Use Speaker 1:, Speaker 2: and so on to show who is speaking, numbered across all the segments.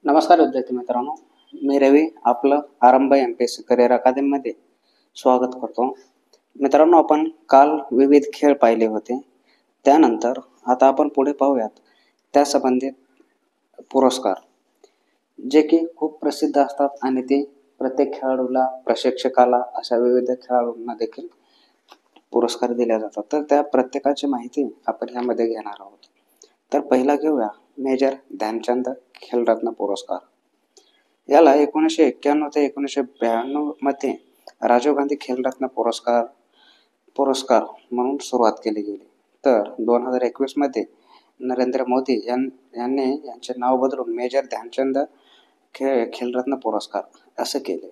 Speaker 1: नमस्कार विद्यार्थी मित्रांनो, मी रवी आपलं आरंभ MPSC करिअर अकादमीमध्ये स्वागत करतो. मित्रांनो, आपण काल विविध खेळ पाहिले होते. त्यानंतर आता आपण पुढे पाहूयात त्या संबंधित पुरस्कार, जे की खूप प्रसिद्ध असतात आणि ते प्रत्येक खेळाडूला, प्रशिक्षकाला, अशा विविध खेळाडूंना देखील पुरस्कार दिले जातात. तर त्या प्रत्येकाची माहिती आपण यामध्ये घेणार आहोत. तर पहिला घेऊया मेजर ध्यानचंद खेलरत्न पुरस्कार. याला 1991 ते 1992 मध्ये राजीव गांधी खेलरत्न पुरस्कार म्हणून सुरुवात केली गेली. तर 2021 मध्ये नरेंद्र मोदी यांनी यांचे नाव बदलून मेजर ध्यानचंद खेलरत्न पुरस्कार असे केले.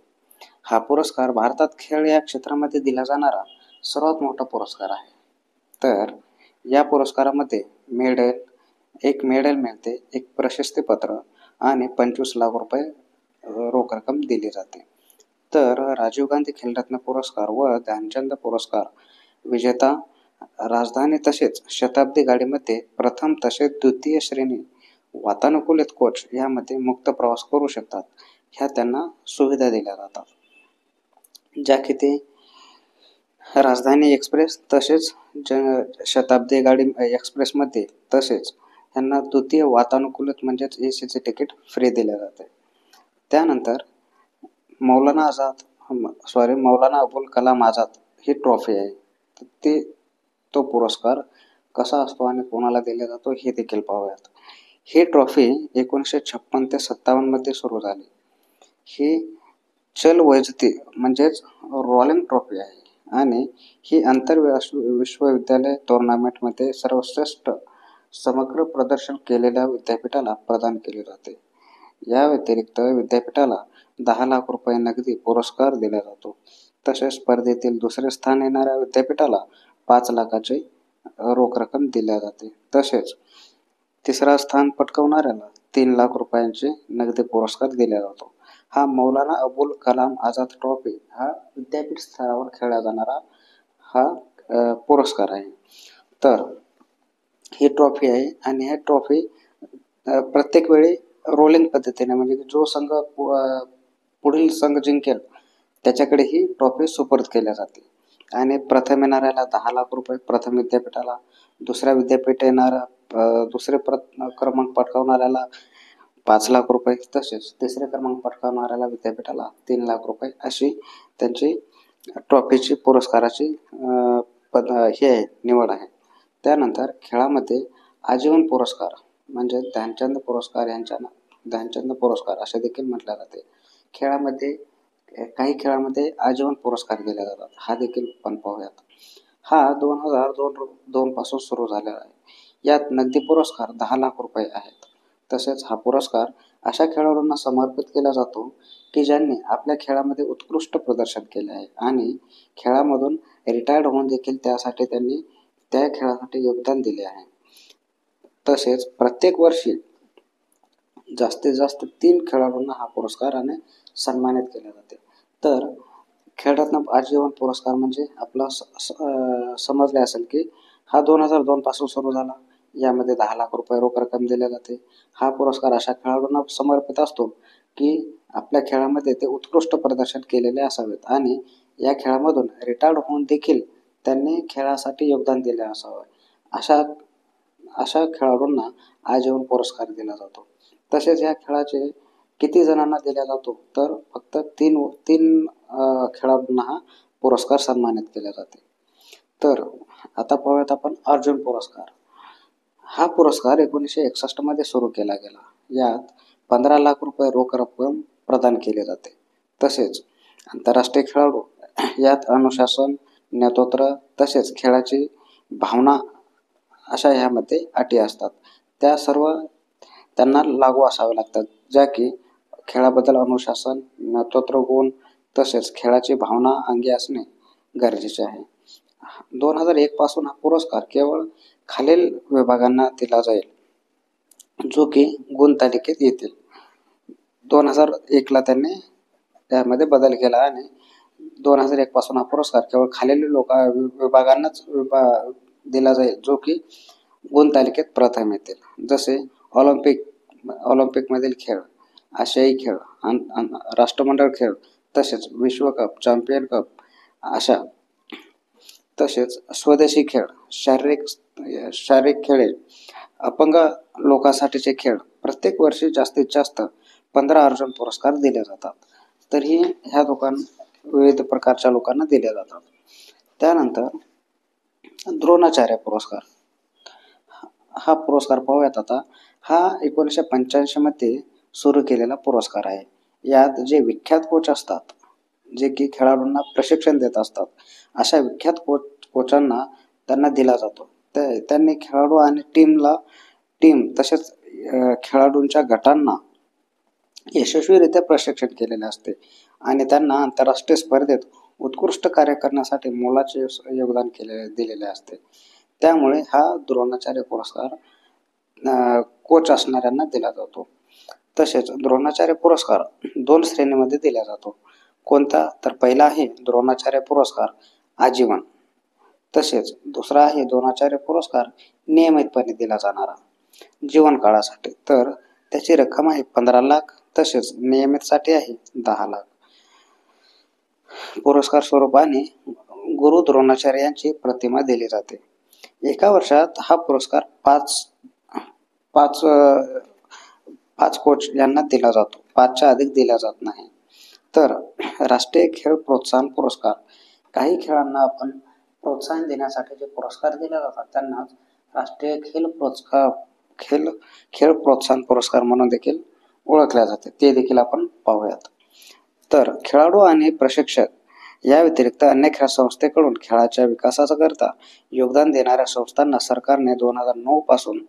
Speaker 1: हा पुरस्कार भारतात खेळ या क्षेत्रामध्ये दिला जाणारा सर्वात मोठा पुरस्कार आहे. तर या पुरस्कारामध्ये एक मेडल मिळते, एक प्रशस्तीपत्र आणि 25 लाख रुपये रोख रक्कम दिली जाते. तर राजीव गांधी खेलरत्न पुरस्कार व ध्यानचंद पुरस्कार विजेता राजधानी तसेच शताब्दी गाडीमध्ये प्रथम तसेच द्वितीय श्रेणी वातानुकूलित कोच यामध्ये मुक्त प्रवास करू शकतात. ह्या त्यांना सुविधा दिल्या जातात, ज्या की ते राजधानी एक्सप्रेस तसेच शताब्दी गाडी एक्सप्रेसमध्ये तसेच त्यांना द्वितीय वातानुकूलित म्हणजेच AC तिकीट फ्री दिले जाते. त्यानंतर मौलाना अबुल कलाम आझाद ही ट्रॉफी आहे. तो पुरस्कार कसा असतो आणि कोणाला दिला जातो हे देखील पाहूयात. ही ट्रॉफी 1956 ते 57 मध्ये सुरू झाली. ही चल वैजती म्हणजेच रोलिंग ट्रॉफी आहे आणि ही आंतर विश्वविद्यालय टुर्नामेंटमध्ये सर्वश्रेष्ठ समग्र प्रदर्शन केलेल्या विद्यापीठाला प्रदान केले जाते. या व्यतिरिक्त विद्यापीठाला 10 लाख रुपये नगदी पुरस्कार दिला जातो. तसेच स्पर्धेतील दुसरे स्थान येणाऱ्या विद्यापीठाला 5 लाखाची रोख रक्कम दिल्या जाते. तसेच तिसरा स्थान पटकावणाऱ्याला 3 लाख रुपयांचे नगदी पुरस्कार दिला जातो. हा मौलाना अबुल कलाम आझाद ट्रॉफी हा विद्यापीठ स्तरावर खेळला जाणारा हा पुरस्कार आहे. तर ही ट्रॉफी आहे आणि ही ट्रॉफी प्रत्येक वेळी रोलिंग पद्धतीने म्हणजे जो संघ पुढील संघ जिंकेल त्याच्याकडे ही ट्रॉफी सुपूर्द केल्या जाते. आणि प्रथम येणाऱ्याला 10 लाख रुपये प्रथम विद्यापीठाला, दुसऱ्या विद्यापीठ दुसरे क्रमांक पटकावणाऱ्याला 5 लाख रुपये, तसेच तिसरे क्रमांक पटकावणाऱ्याला विद्यापीठाला 3 लाख रुपये अशी त्यांची ट्रॉफीची पुरस्काराची निवड आहे. त्यानंतर खेळामध्ये आजीवन पुरस्कार म्हणजे ध्यानचंद पुरस्कार असे देखील म्हटले जाते. काही खेळामध्ये आजीवन पुरस्कार दिले जातात. हा देखील आपण पाहूयात. हा 2002 पासून सुरू झालेला आहे. यात नगदी पुरस्कार 10 लाख रुपये आहेत. तसेच हा पुरस्कार अशा खेळाडूंना समर्पित केला जातो की ज्यांनी आपल्या खेळामध्ये उत्कृष्ट प्रदर्शन केले आहे आणि खेळामधून रिटायर्ड होऊन देखील त्यांनी त्या खेळासाठी योगदान दिले आहे. तसेच प्रत्येक वर्षी जास्तीत जास्त 3 खेळाडूंना हा पुरस्काराने सन्मानित केले जाते. तर खेळरत्न आजीवन पुरस्कार म्हणजे आपला समजले असेल की हा 2002 पासून सुरू झाला. यामध्ये 10 लाख रुपये रोख रक्कम दिले जाते. हा पुरस्कार अशा खेळाडूंना समर्पित असतो की आपल्या खेळामध्ये ते उत्कृष्ट प्रदर्शन केलेले असावेत आणि या खेळामधून रिटायर्ड होऊन देखील त्यांनी खेळासाठी योगदान दिले असावे. अशा खेळाडूंना आजीवन पुरस्कार दिला जातो. तसेच या खेळाचे किती जणांना दिला जातो तर फक्त 3 खेळाडूंना हा पुरस्कार सन्मानित केला जाते. तर आता पाहूयात आपण अर्जुन पुरस्कार. हा पुरस्कार 1961 मध्ये सुरू केला गेला. यात 15 लाख रुपये रोख रक्कम प्रदान केले जाते. तसेच आंतरराष्ट्रीय खेळाडू यात अनुशासन, नेतृत्व तसेच खेळाची भावना अशा ह्यामध्ये अटी असतात. त्या सर्व त्यांना लागू असाव्या लागतात, ज्या की खेळाबद्दल अनुशासन, नेतृत्व गुण तसेच खेळाची भावना अंगी असणे गरजेचे आहे. 2001 पासून हा पुरस्कार केवळ खालील विभागांना दिला जाईल, जो की गुण तालिकेत येतील. 2001 ला त्यांनी त्यामध्ये बदल केला आणि 2001 पासून हा पुरस्कार केवळ खालील विभागांनाच दिला जाईल, जो की गुण तालिकेत प्रथम येतील. जसे ऑलिम्पिक मधील खेळ आशियाई खेळ, राष्ट्रमंडळ खेळ, तसेच विश्वकप, चॅम्पियन कप अशा, तसेच स्वदेशी खेळ, शारीरिक खेळ, अपंग लोकांसाठीचे खेळ. प्रत्येक वर्षी जास्तीत जास्त 15 अर्जुन पुरस्कार दिले जातात. तर ह्या विविध प्रकारच्या लोकांना दिले जातात. त्यानंतर द्रोणाचार्य पुरस्कार, हा पुरस्कार पाहूयात आता. हा 1985 मध्ये सुरू केलेला पुरस्कार आहे. यात जे विख्यात कोच असतात, जे की खेळाडूंना प्रशिक्षण देत असतात, अशा विख्यात कोचांना त्यांना दिला जातो. त्यांनी खेळाडू आणि टीम तसेच खेळाडूंच्या गटांना यशस्वीरित्या प्रशिक्षण केलेले असते आणि त्यांना आंतरराष्ट्रीय स्पर्धेत उत्कृष्ट कार्य करण्यासाठी मोलाचे योगदान दिलेले असते. त्यामुळे हा द्रोणाचार्य पुरस्कार कोच असणाऱ्यांना दिला जातो. तसेच द्रोणाचार्य पुरस्कार 2 श्रेणीमध्ये दिला जातो. कोणता? तर पहिला आहे द्रोणाचार्य पुरस्कार आजीवन, तसेच दुसरा आहे द्रोणाचार्य पुरस्कार नियमितपणे दिला जाणारा जीवनकाळासाठी. तर त्याची रक्कम आहे 15 लाख, तसेच नियमितसाठी आहे 10 लाख. पुरस्कार स्वरूपाने गुरु द्रोणाचार्य यांची प्रतिमा दिली जाते. एका वर्षात हा पुरस्कार पाच कोच यांना दिला जातो. 5च्या अधिक दिला जात नाही. तर राष्ट्रीय खेळ प्रोत्साहन पुरस्कार, काही खेळांना आपण प्रोत्साहन देण्यासाठी जे पुरस्कार दिले जातात त्यांना राष्ट्रीय खेळ प्रोत्साहन पुरस्कार म्हणून देखील ओळखले जाते. ते देखील आपण पाहूयात. तर खेळाडू आणि प्रशिक्षक या व्यतिरिक्त अन्य खेळ संस्थेकडून खेळाच्या विकासाकरिता योगदान देणाऱ्या संस्थांना सरकारने 2009 पासून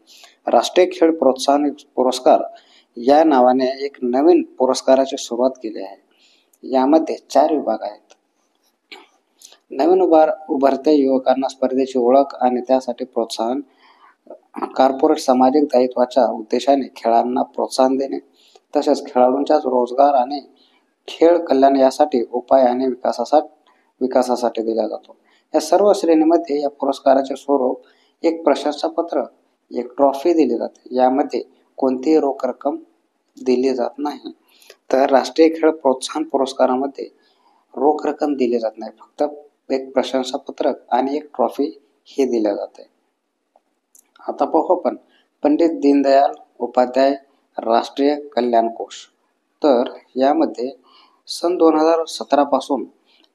Speaker 1: राष्ट्रीय खेळ प्रोत्साहन पुरस्कार या नावाने एक नवीन पुरस्काराची सुरुवात केली आहे. यामध्ये 4 विभाग आहेत. नवीन उभरत्या युवकांना स्पर्धेची ओळख आणि त्यासाठी प्रोत्साहन, कॉर्पोरेट सामाजिक दायित्वाच्या उद्देशाने खेळांना प्रोत्साहन देणे, तसेच खेळाडूंच्या रोजगार आणि खेळ कल्याण यासाठी उपाय आणि विकासासाठी दिला जातो. या सर्व श्रेणीमध्ये या पुरस्काराचे स्वरूप एक प्रशंसापत्र, एक ट्रॉफी दिली जाते. यामध्ये कोणतीही रोख रक्कम दिली जात नाही. तर राष्ट्रीय खेळ प्रोत्साहन पुरस्कारामध्ये रोख रक्कम दिली जात नाही, फक्त एक प्रशंसापत्रक आणि एक ट्रॉफी हे दिले जाते. आता पाहू आपण पंडित दीनदयाल उपाध्याय राष्ट्रीय कल्याण कोष. तर यामध्ये सन 2017 पासून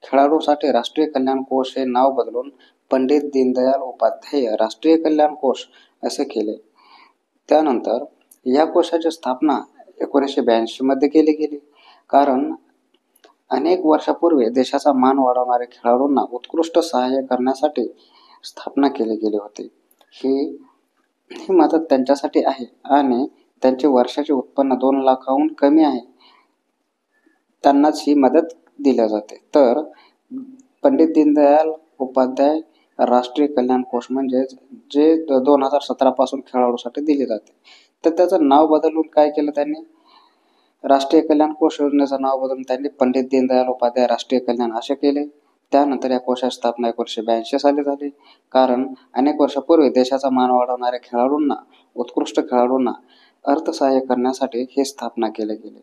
Speaker 1: खेळाडूंसाठी राष्ट्रीय कल्याण कोष हे नाव बदलून पंडित दीनदयाल उपाध्याय राष्ट्रीय कल्याण कोष असे केले. त्यानंतर या कोशाची स्थापना 1982 मध्ये केली गेली. कारण अनेक वर्षापूर्वी देशाचा मान वाढवणाऱ्या खेळाडूंना उत्कृष्ट सहाय्य करण्यासाठी स्थापना केली गेली होती. ही मदत त्यांच्यासाठी आहे आणि त्यांचे वर्षाचे उत्पन्न 2 लाखाहून कमी आहे, त्यांनाच ही मदत दिली जाते. तर पंडित दीनदयाल उपाध्याय राष्ट्रीय कल्याण कोष म्हणजे जे 2017 पासून खेळाडूसाठी दिले जाते. तर त्याचं नाव बदलून काय केलं त्यांनी, राष्ट्रीय कल्याण कोष योजनेचं नाव बदलून त्यांनी पंडित दीनदयाल उपाध्याय राष्ट्रीय कल्याण असे केले. त्यानंतर या कोशाची स्थापना 1982 साली झाली. कारण अनेक वर्षापूर्वी देशाचा मान वाढवणाऱ्या खेळाडूंना, उत्कृष्ट खेळाडूंना अर्थसहाय्य करण्यासाठी ही स्थापना केली गेली.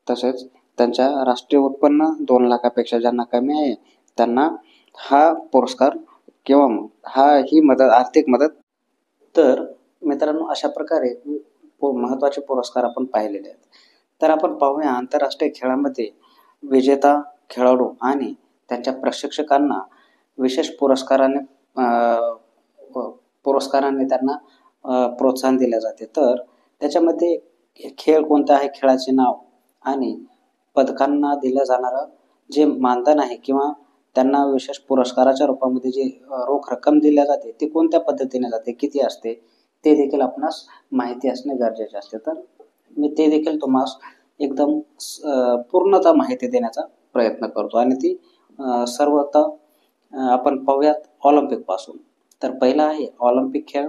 Speaker 1: तसेच त्यांच्या राष्ट्रीय उत्पन्न 2 लाखापेक्षा ज्यांना कमी आहे त्यांना हा पुरस्कार किंवा ही मदत, आर्थिक मदत. तर मित्रांनो, अशा प्रकारे महत्त्वाचे पुरस्कार आपण पाहिलेले आहेत. तर आपण पाहूया आंतरराष्ट्रीय खेळामध्ये विजेता खेळाडू आणि त्यांच्या प्रशिक्षकांना विशेष पुरस्काराने त्यांना प्रोत्साहन दिले जाते. तर त्याच्यामध्ये खेळ कोणता आहे, खेळाचे नाव आणि पदकांना दिलं जाणारं जे मानधन आहे किंवा त्यांना विशेष पुरस्काराच्या रूपामध्ये जी रोख रक्कम दिल्या जाते ती कोणत्या पद्धतीने जाते, किती असते, ते देखील आपणास माहिती असणे गरजेचे असते. तर मी ते देखील तुम्हाला एकदम पूर्णतः माहिती देण्याचा प्रयत्न करतो आणि ती सर्वतः आपण पाहूयात ऑलिम्पिक पासून. तर पहिला आहे ऑलिम्पिक खेळ.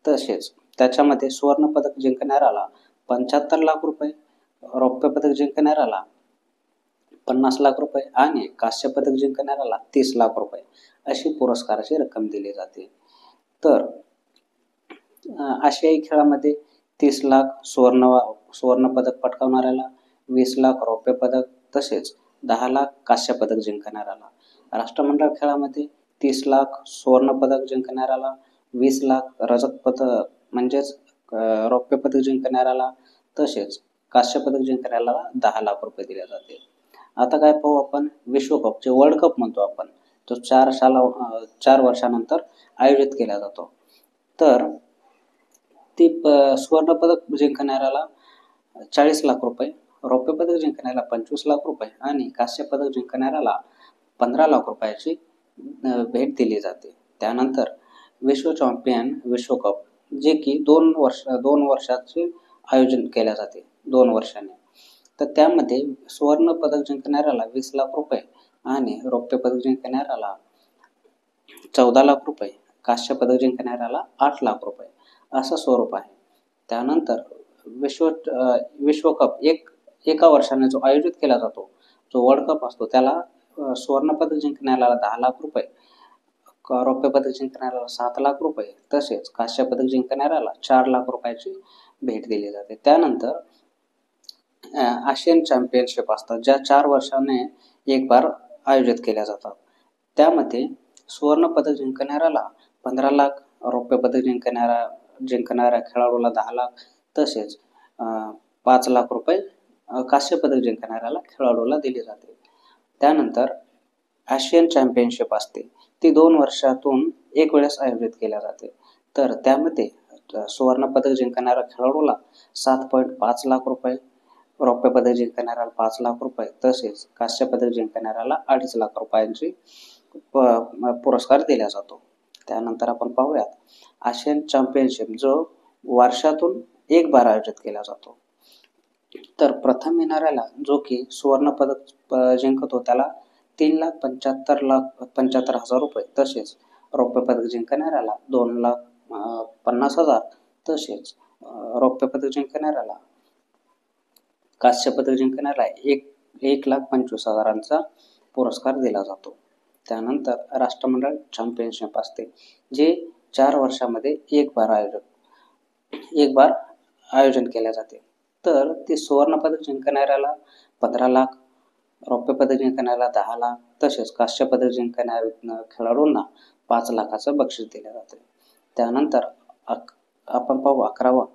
Speaker 1: तसेच त्याच्यामध्ये सुवर्ण पदक जिंकणाऱ्याला 75 लाख रुपये, रौप्य पदक जिंकणाऱ्याला 50 लाख रुपये आणि कांस्य पदक जिंकणाऱ्याला 30 लाख रुपये अशी पुरस्काराची रक्कम दिली जाते. तर आशियाई खेळामध्ये 30 लाख सुवर्ण पदक पटकावणाऱ्याला, 20 लाख रौप्य पदक तसेच 10 लाख कांस्य पदक जिंकणाऱ्याला. राष्ट्रमंडळ खेळामध्ये 30 लाख सुवर्ण पदक जिंकणाऱ्याला, 20 लाख रजत पदक म्हणजेच रौप्य पदक जिंकणाऱ्याला तसेच कांस्य पदक जिंकणाऱ्याला 10 लाख रुपये दिले जाते. आता काय पाहू आपण, विश्वकप जे वर्ल्ड कप म्हणतो आपण, तो 4 वर्षानंतर आयोजित केला जातो. तर ती सुवर्ण पदक जिंकणाऱ्याला 40 लाख रुपये, रौप्य पदक जिंकणाऱ्याला 25 लाख रुपये आणि कांस्य पदक जिंकणाऱ्याला 15 लाख रुपयाची भेट दिली जाते. त्यानंतर विश्व चॅम्पियन विश्वकप जे की 2 वर्षाचे आयोजन केले जाते, 2 वर्षांनी. तर त्यामध्ये सुवर्ण पदक जिंकणाऱ्याला 20 लाख रुपये आणि रौप्य पदक जिंकणाऱ्याला 14 लाख रुपये, कांस्य पदक जिंकणाऱ्याला 8 लाख रुपये असं स्वरूप आहे. त्यानंतर विश्वकप एका वर्षाने जो आयोजित केला जातो, जो वर्ल्ड कप असतो, त्याला सुवर्ण पदक जिंकणाऱ्याला 10 लाख रुपये, रौप्य पदक जिंकणाऱ्याला 7 लाख रुपये तसेच कांस्य पदक जिंकणाऱ्याला 4 लाख रुपयाची भेट दिली जाते. त्यानंतर आशियन चॅम्पियनशिप असतात, ज्या 4 वर्षाने एक बार आयोजित केल्या जातात. त्यामध्ये सुवर्ण पदक जिंकणाऱ्याला 15 लाख, रौप्य पदक जिंकणाऱ्या खेळाडूला 10 लाख तसेच 5 लाख रुपये कांस्य पदक जिंकणाऱ्याला खेळाडूला दिले जाते. त्यानंतर आशियन चॅम्पियनशिप असते, ती 2 वर्षातून एक वेळेस आयोजित केल्या जाते. तर त्यामध्ये सुवर्ण पदक जिंकणाऱ्या खेळाडूला 7.5 लाख रुपये, रौप्य पदक जिंकणाऱ्याला 5 लाख रुपये तसेच कांस्य पदक जिंकणाऱ्याला 2.5 लाख रुपयांची पुरस्कार दिला जातो. त्यानंतर आपण पाहूयात आशियन चॅम्पियनशिप जो वर्षातून एक बार आयोजित केला जातो. तर प्रथम येणाऱ्याला जो की सुवर्ण पदक जिंकतो त्याला 3,75,50,000 रुपये तसेच रौप्य पदक जिंकणाऱ्याला 2,50,000 तसेच रौप्य पदक जिंकणाऱ्याला, कांस्य पदक जिंकणाऱ्याला 1,25,000चा पुरस्कार दिला जातो. त्यानंतर राष्ट्रमंडळ चॅम्पियनशिप असते, जे 4 वर्षामध्ये एक बार आयोजन केले जाते. तर ते सुवर्ण पदक जिंकणाऱ्याला 15 लाख, रौप्य पदक जिंकणाऱ्याला 10 लाख तसेच कांस्य पदक जिंकणाऱ्या खेळाडूंना 5 लाखाचं बक्षीस दिले जाते. त्यानंतर आपण पाहू 11वा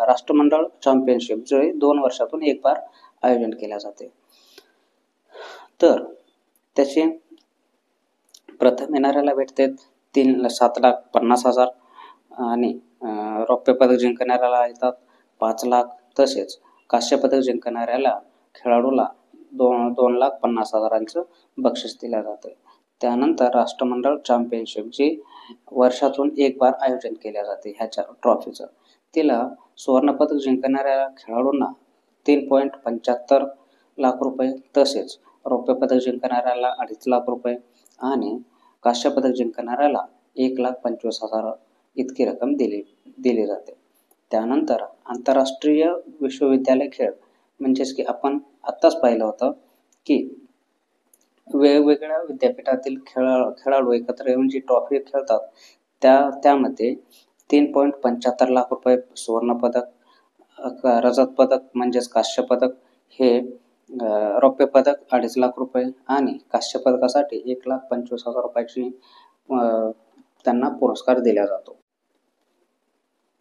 Speaker 1: राष्ट्रमंडळ चॅम्पियनशिप, जे 2 वर्षातून एक बार आयोजन केले जाते. तर त्याचे प्रथम येणाऱ्याला भेटते 7,50,000 आणि रौप्य पदक जिंकणाऱ्याला येतात 5 लाख तसेच कांस्य पदक जिंकणाऱ्याला खेळाडूला 2,50,000चं बक्षीस दिलं जातं. त्यानंतर राष्ट्रमंडळ चॅम्पियनशिप जी वर्षातून एक बार आयोजन केल्या जाते ह्याच्या ट्रॉफीचं, तिला सुवर्णपदक जिंकणाऱ्या खेळाडूंना 3.75 लाख रुपये तसेच रौप्य पदक जिंकणाऱ्याला 2.5 लाख रुपये आणि कांस्य पदक जिंकणाऱ्याला 1,25,000 इतकी रक्कम दिली जाते. त्यानंतर आंतरराष्ट्रीय विश्वविद्यालय खेळ म्हणजेच की आपण आत्ताच पाहिलं होतं की वेगवेगळ्या विद्यापीठातील खेळाडू एकत्र येऊन जी ट्रॉफी खेळतात त्यामध्ये 3.75 लाख रुपये सुवर्णपदक, रजत पदक म्हणजेच कांस्य पदक हे, रौप्य पदक 2.5 लाख रुपये आणि कांस्य पदकासाठी 1,25,000 रुपयाची त्यांना पुरस्कार दिला जातो.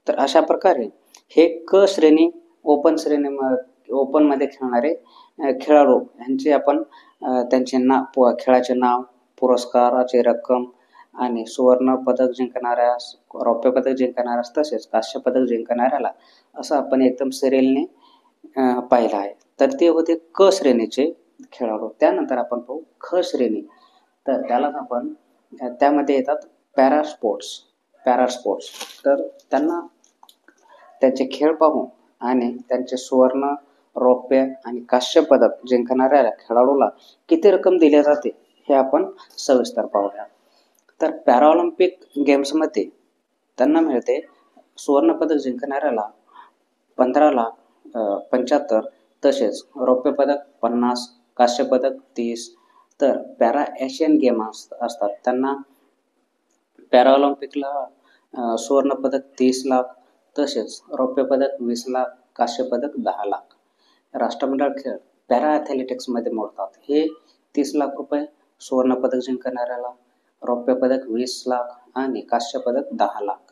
Speaker 1: तर अशा प्रकारे हे क श्रेणी ओपनमध्ये खेळणारे खेळाडू यांचे आपण त्यांचे खेळाचे नाव, पुरस्काराची रक्कम आणि सुवर्ण पदक जिंकणाऱ्यास, रौप्य पदक जिंकणाऱ्यास तसेच कांस्य पदक जिंकणाऱ्याला असं आपण एकदम सिरियलने पाहिलं आहे. तर ते होते क श्रेणीचे खेळाडू. त्यानंतर आपण पाहू ख श्रेणी. तर त्यालाच आपण त्यामध्ये येतात पॅरा स्पोर्ट्स. तर त्यांना त्यांचे खेळ पाहून आणि त्यांचे सुवर्ण, रौप्य आणि कांस्य पदक जिंकणाऱ्या खेळाडूला किती रक्कम दिली जाते हे आपण सविस्तर पाहूया. तर पॅराऑलिम्पिक गेम्समध्ये त्यांना मिळते सुवर्ण पदक जिंकणाऱ्याला 15,75,000 तसेच रौप्य पदक 50, कांस्य पदक 30. तर पॅरा एशियन गेम असतात त्यांना पॅराऑलिम्पिकला सुवर्ण पदक 30 लाख तसेच रौप्य पदक 20 लाख, कांस्य पदक 10 लाख. राष्ट्रमंडळ खेळ पॅरा ॲथलेटिक्समध्ये मोडतात. हे 30 लाख रुपये सुवर्ण पदक जिंकणाऱ्याला, रौप्य पदक 20 लाख आणि कांस्य पदक 10 लाख.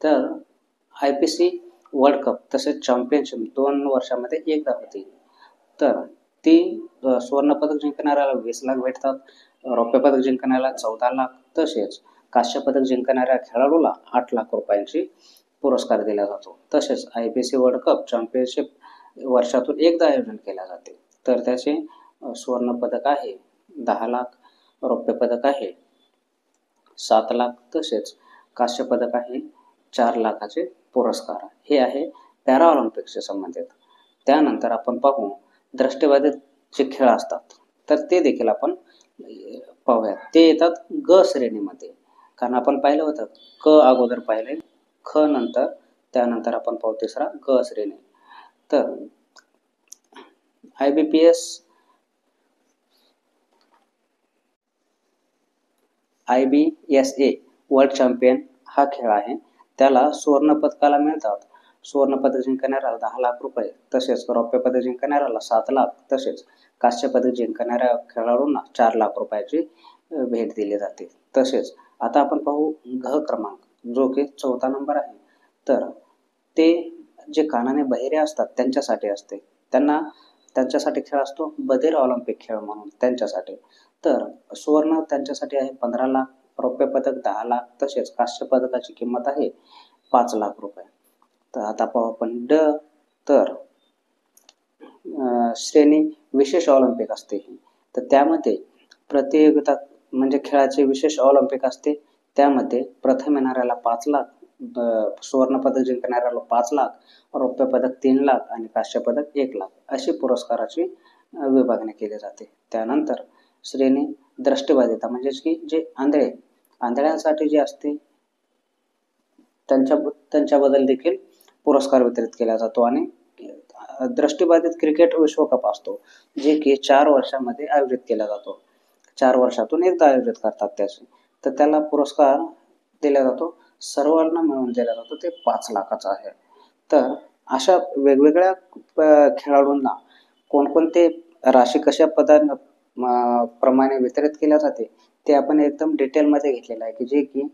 Speaker 1: तर IPC वर्ल्ड कप तसेच चॅम्पियनशिप 2 वर्षामध्ये एकदा होते. तर ती सुवर्ण पदक जिंकणाऱ्याला 20 लाख भेटतात, रौप्य पदक जिंकणाऱ्याला 14 लाख, तसेच कांस्य पदक जिंकणाऱ्या खेळाडूला 8 लाख रुपयांची पुरस्कार दिला जातो. तसेच IPC वर्ल्ड कप चॅम्पियनशिप वर्षातून एकदा आयोजन केले जाते. तर त्याचे सुवर्ण पदक आहे 10 लाख, रौप्य पदक आहे 7 लाख, तसेच कांस्य पदक आहे 4 लाखाचे पुरस्कार. हे आहे पॅराऑलिम्पिक्सशी संबंधित. त्यानंतर आपण पाहू दृष्टिबाधित जे खेळ असतात तर ते देखील आपण पाहूयात. ते येतात ग श्रेणीमध्ये. कारण आपण पाहिलं होतं क अगोदर पाहिले, ख नंतर, त्यानंतर आपण पाहू तिसरा ग श्रेणी. तर IBSA वर्ल्ड चॅम्पियन हा खेळ आहे. त्याला सुवर्ण पदकाला मिळतात. सुवर्ण पदक जिंकणाऱ्याला 10 लाख रुपये, तसेच रौप्य पदक जिंकणाऱ्याला 7 लाख, तसेच कांस्य पदक जिंकणाऱ्या खेळाडूंना 4 लाख रुपयाची भेट दिली जाते. तसेच आता आपण पाहू घ क्रमांक, जो की 4था नंबर आहे. तर ते जे कानाने बहिरे असतात त्यांच्यासाठी असते. त्यांच्यासाठी खेळ असतो बधिर ऑलिम्पिक खेळ म्हणून त्यांच्यासाठी. तर सुवर्ण त्यांच्यासाठी आहे 15 लाख, रौप्य पदक 10 लाख, तसेच कांस्य पदकाची किंमत आहे 5 लाख रुपये. तर आता पाहू आपण ड. तर श्रेणी विशेष ऑलिम्पिक असते ही. तर त्यामध्ये प्रतियोगिता म्हणजे खेळाचे विशेष ऑलिम्पिक असते. त्यामध्ये प्रथम येणाऱ्याला 5 लाख, सुवर्ण पदक जिंकणाऱ्याला 5 लाख, रौप्य पदक 3 लाख आणि कांस्य पदक 1 लाख अशी पुरस्काराची विभागणी केली जाते. त्यानंतर श्रेणी दृष्टिबाधिता म्हणजेच की जे आंधळ्यांसाठी जे असते त्यांच्याबद्दल देखील पुरस्कार वितरित केला जातो. आणि दृष्टिबाधित क्रिकेट विश्वकप असतो, जे की 4 वर्षामध्ये आयोजित केला जातो. 4 वर्षातून एकदा आयोजित करतात त्याचे. तर त्याला पुरस्कार दिला जातो, सर्वांना मिळून दिला जातो. ते 5 लाखाचा आहे. तर अशा वेगवेगळ्या खेळाडूंना कोणकोणते राशी कशा प्रमाणे वितरित केल्या जाते ते आपण एकदम डिटेलमध्ये घेतलेलं आहे, की जे की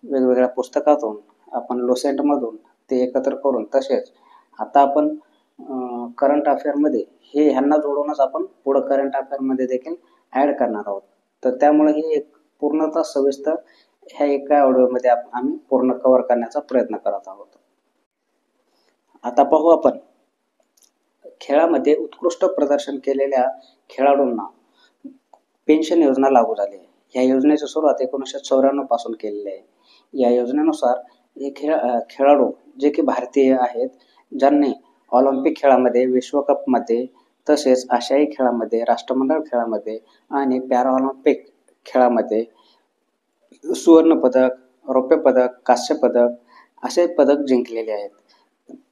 Speaker 1: वेगवेगळ्या पुस्तकातून आपण लोसेंटमधून ते एकत्र करून, तसेच आता आपण करंट अफेअरमध्ये हे ह्यांना जोडूनच आपण पुढं करंट अफेअरमध्ये देखील ॲड करणार आहोत. तर त्यामुळे हे एक पूर्णतः सविस्तर ह्या एका ऑडिओमध्ये आम्ही पूर्ण कव्हर करण्याचा प्रयत्न करत आहोत. आता पाहू आपण खेळामध्ये उत्कृष्ट प्रदर्शन केलेल्या खेळाडूंना पेन्शन योजना लागू झाली आहे. या योजनेची सुरुवात 1994 पासून केलेली आहे. या योजनेनुसार हे खेळाडू जे की भारतीय आहेत, ज्यांनी ऑलिम्पिक खेळामध्ये, विश्वकपमध्ये, तसेच आशियाई खेळामध्ये, राष्ट्रमंडळ खेळामध्ये आणि पॅराऑलिम्पिक खेळामध्ये सुवर्ण पदक, रौप्य पदक, कांस्य पदक असे पदक जिंकलेले आहेत.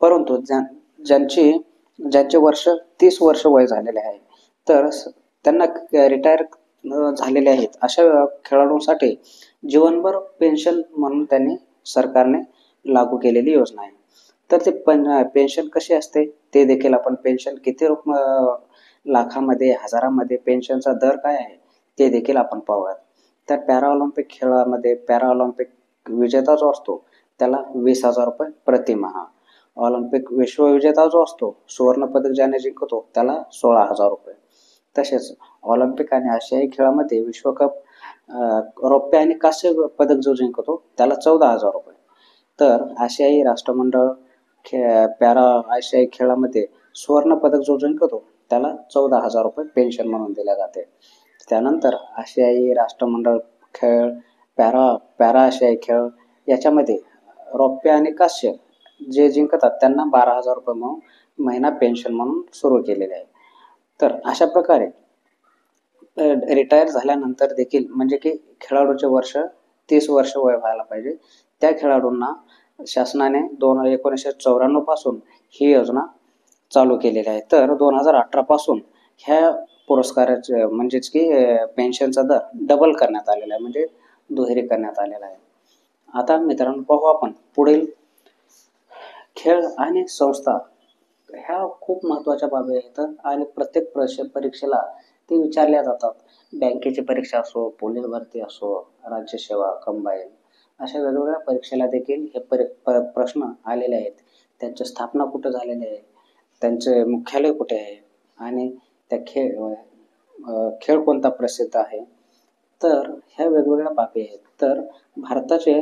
Speaker 1: परंतु ज्यांचे वर्ष 30 वर्ष वय झालेले आहे, तर त्यांना रिटायर झालेले आहेत अशा खेळाडूंसाठी जीवनभर पेन्शन म्हणून सरकारने लागू केलेली योजना आहे. तर ते पेन्शन कशी असते ते देखील आपण, पेन्शन किती लाखामध्ये, हजारामध्ये, पेन्शनचा दर काय आहे ते देखील आपण पाहूयात. तर पॅराऑलिम्पिक खेळामध्ये पॅराऑलिम्पिक विजेता जो असतो त्याला 20,000 रुपये प्रतिमाह. ऑलिम्पिक विश्वविजेता जो असतो, सुवर्ण पदक ज्याने जिंकतो त्याला 16,000 रुपये. तसेच ऑलिम्पिक आणि आशियाई खेळामध्ये विश्वकप रौप्य आणि कांस्य पदक जो जिंकतो त्याला 14,000 रुपये. तर आशियाई राष्ट्रमंडळ पॅरा आशियाई खेळामध्ये सुवर्ण पदक जो जिंकतो त्याला 14,000 रुपये पेन्शन म्हणून दिल्या जाते. त्यानंतर आशियाई राष्ट्रमंडळ खेळ, पॅरा आशियाई खेळ याच्यामध्ये रौप्य आणि कांस्य जे जिंकतात त्यांना 12,000 रुपये म्हणून महिना पेन्शन म्हणून सुरू केलेले आहे. तर अशा प्रकारे रिटायर झाल्यानंतर देखील, म्हणजे की खेळाडूचे वर्ष 30 वर्ष वय व्हायला पाहिजे, त्या खेळाडूंना शासनाने 1994 पासून ही योजना चालू केलेली आहे. तर 2018 पासून ह्या पुरस्काराचे म्हणजेच की पेन्शनचा दर डबल करण्यात आलेला आहे, म्हणजे दुहेरी करण्यात आलेला आहे. आता मित्रांनो पाहू आपण पुढील खेळ आणि संस्था ह्या खूप महत्त्वाच्या बाबी आहेत आणि प्रत्येक परीक्षेला ते विचारल्या जातात. बँकेची परीक्षा असो, पोलीस भरती असो, राज्यसेवा, कंबाईन अशा वेगवेगळ्या परीक्षेला देखील हे प्रश्न आलेले आहेत. त्यांची स्थापना कुठं झालेली आहे, त्यांचे मुख्यालय कुठे आहे आणि त्या खेळ कोणता प्रसिद्ध आहे. तर ह्या वेगवेगळ्या बाबी आहेत. तर भारताचे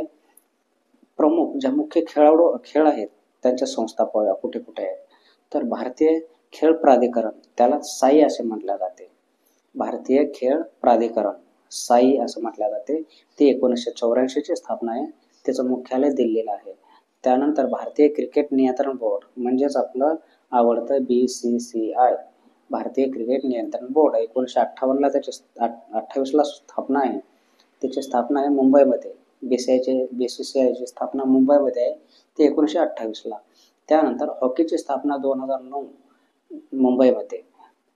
Speaker 1: प्रमुख ज्या मुख्य खेळ आहेत त्यांच्या संस्था पाहूया कुठे कुठे आहेत. तर भारतीय खेळ प्राधिकरण, त्याला साई असे म्हटले जाते. भारतीय खेळ प्राधिकरण साई असं म्हटले जाते. ते 1984 ची स्थापना आहे. त्याचं मुख्यालय दिल्लीला आहे. त्यानंतर भारतीय क्रिकेट नियंत्रण बोर्ड म्हणजेच आपलं आवडतं BCCI, भारतीय क्रिकेट नियंत्रण बोर्ड 1958ला त्याची 28ला स्थापना आहे. त्याची स्थापना आहे मुंबईमध्ये. BCCIची स्थापना मुंबईमध्ये आहे, ते 1928ला. त्यानंतर हॉकीची स्थापना 2009 मुंबईमध्ये.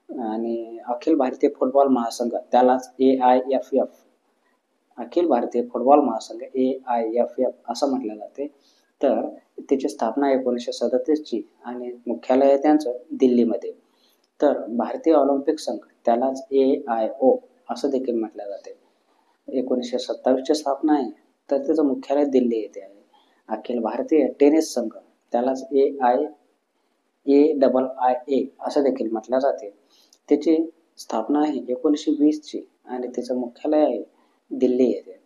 Speaker 1: आणि अखिल भारतीय फुटबॉल महासंघ, त्यालाच AIFF, अखिल भारतीय फुटबॉल महासंघ AIFF असं म्हटलं जाते. तर त्याची स्थापना 1937ची आणि मुख्यालय आहे त्यांचं दिल्लीमध्ये. तर भारतीय ऑलिम्पिक संघ, त्यालाच AIO असं देखील म्हटलं जाते. 1927ची स्थापना आहे, तर त्याचं मुख्यालय दिल्ली येथे आहे. अखिल भारतीय टेनिस संघ, त्यालाच AIAAA असं देखील म्हटलं जाते. त्याची स्थापना आहे 1920ची आणि त्याचं मुख्यालय आहे दिल्ली येथे.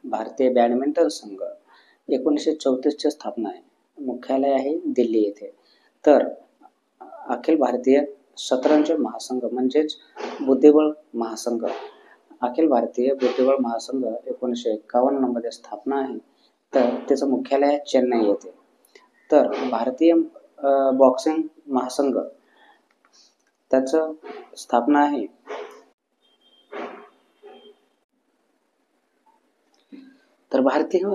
Speaker 1: भारतीय बॅडमिंटन संघ 1934ची स्थापना आहे, मुख्यालय आहे दिल्ली येथे. तर अखिल भारतीय शतरंज महासंघ म्हणजेच बुद्धिबळ महासंघ, अखिल भारतीय बुद्धिबळ महासंघ 1951 मध्ये स्थापना आहे. तर त्याचं मुख्यालय आहे चेन्नई येथे. तर भारतीय बॉक्सिंग महासंघ, त्याचं स्थापना आहे तर भारतीय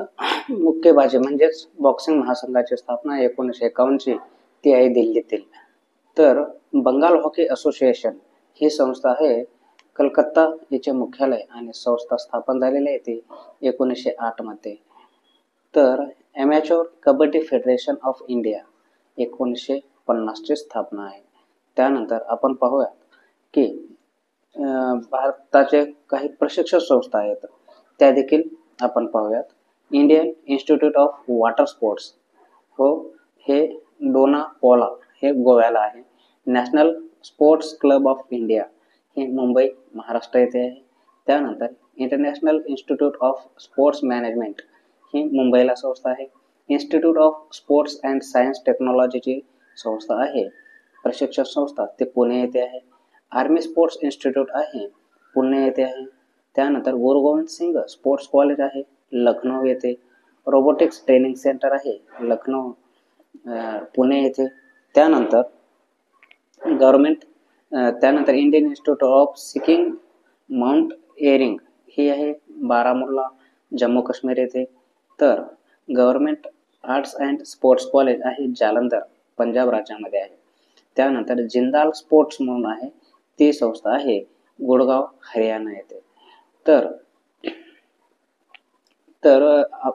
Speaker 1: मुक्केबाजी म्हणजेच बॉक्सिंग महासंघाची स्थापना 1951ची, ती आहे दिल्लीतील. तर बंगाल हॉकी असोसिएशन ही संस्था आहे कलकत्ता याचे मुख्यालय आणि संस्था स्थापन झालेली आहे ती 1908 मध्ये. तर ॲमेच्योर कबड्डी फेडरेशन ऑफ इंडिया 1950ची स्थापना आहे. त्यानंतर आपण पाहूया की भारताचे काही प्रशिक्षण संस्था आहेत, त्या देखील आपण पाहूयात. Indian institute of water sports, हो, हे डोनापोला हे गोव्याला आहे. National sports club of India हे मुंबई महाराष्ट्र येथे आहे. त्यानंतर international institute of sports management ही मुंबईला संस्था आहे. Institute of sports and science टेक्नॉलॉजीची संस्था आहे, प्रशिक्षण संस्था, ते पुणे येथे आहे. आर्मी स्पोर्ट्स इन्स्टिट्यूट आहे, पुणे येथे आहे. त्यानंतर गुरु गोविंद सिंग स्पोर्ट्स कॉलेज आहे, लखनौ येथे. रोबोटिक्स ट्रेनिंग सेंटर आहे, लखनौ, पुणे येथे. त्यानंतर त्यानंतर Indian institute of skiing mountaineering ही आहे बारामुल्ला, जम्मू काश्मीर येथे. तर government arts and sports college आहे जालंधर, पंजाब राज्यामध्ये आहे. त्यानंतर जिंदाल स्पोर्ट्स म्हणून आहे, ती संस्था आहे गुडगाव, हरियाणा येथे. तर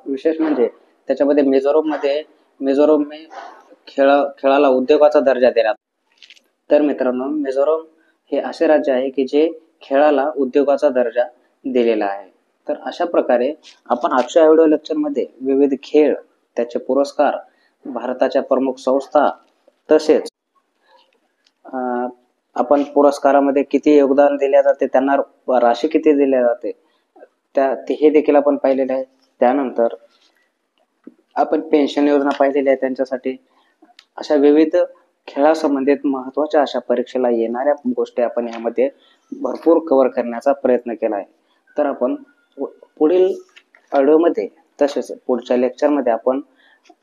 Speaker 1: विशेष म्हणजे त्याच्यामध्ये मिझोरमने खेळाला उद्योगाचा दर्जा देण्यात. तर मित्रांनो, मिझोरम हे असे राज्य आहे की जे खेळाला उद्योगाचा दर्जा दिलेला आहे. तर अशा प्रकारे आपण आजच्या व्हिडिओ लेक्चरमध्ये विविध खेळ, त्याचे पुरस्कार, भारताच्या प्रमुख संस्था, तसेच आपण पुरस्कारामध्ये किती योगदान दिले जाते, त्यांना राशी किती दिली जाते, हे देखील आपण पाहिलेले आहे. त्यानंतर आपण पेन्शन योजना पाहिलेली आहे त्यांच्यासाठी. अशा विविध खेळासंबंधित महत्त्वाच्या अशा परीक्षेला येणाऱ्या गोष्टी आपण यामध्ये भरपूर कव्हर करण्याचा प्रयत्न केला आहे. तर आपण पुढील व्हिडिओमध्ये तसेच पुढच्या लेक्चरमध्ये आपण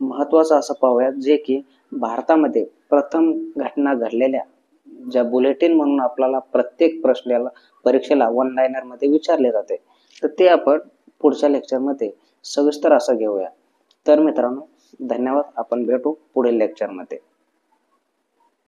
Speaker 1: महत्त्वाचं असं पाहूयात, जे की भारतामध्ये प्रथम घटना घडलेल्या, ज्या बुलेटिन म्हणून आपल्याला प्रत्येक परीक्षेला वन लाइनर मध्ये विचारले जाते, तर ते आपण पुढच्या लेक्चरमध्ये सविस्तर असं घेऊया. तर मित्रांनो, धन्यवाद. आपण भेटू पुढील लेक्चरमध्ये.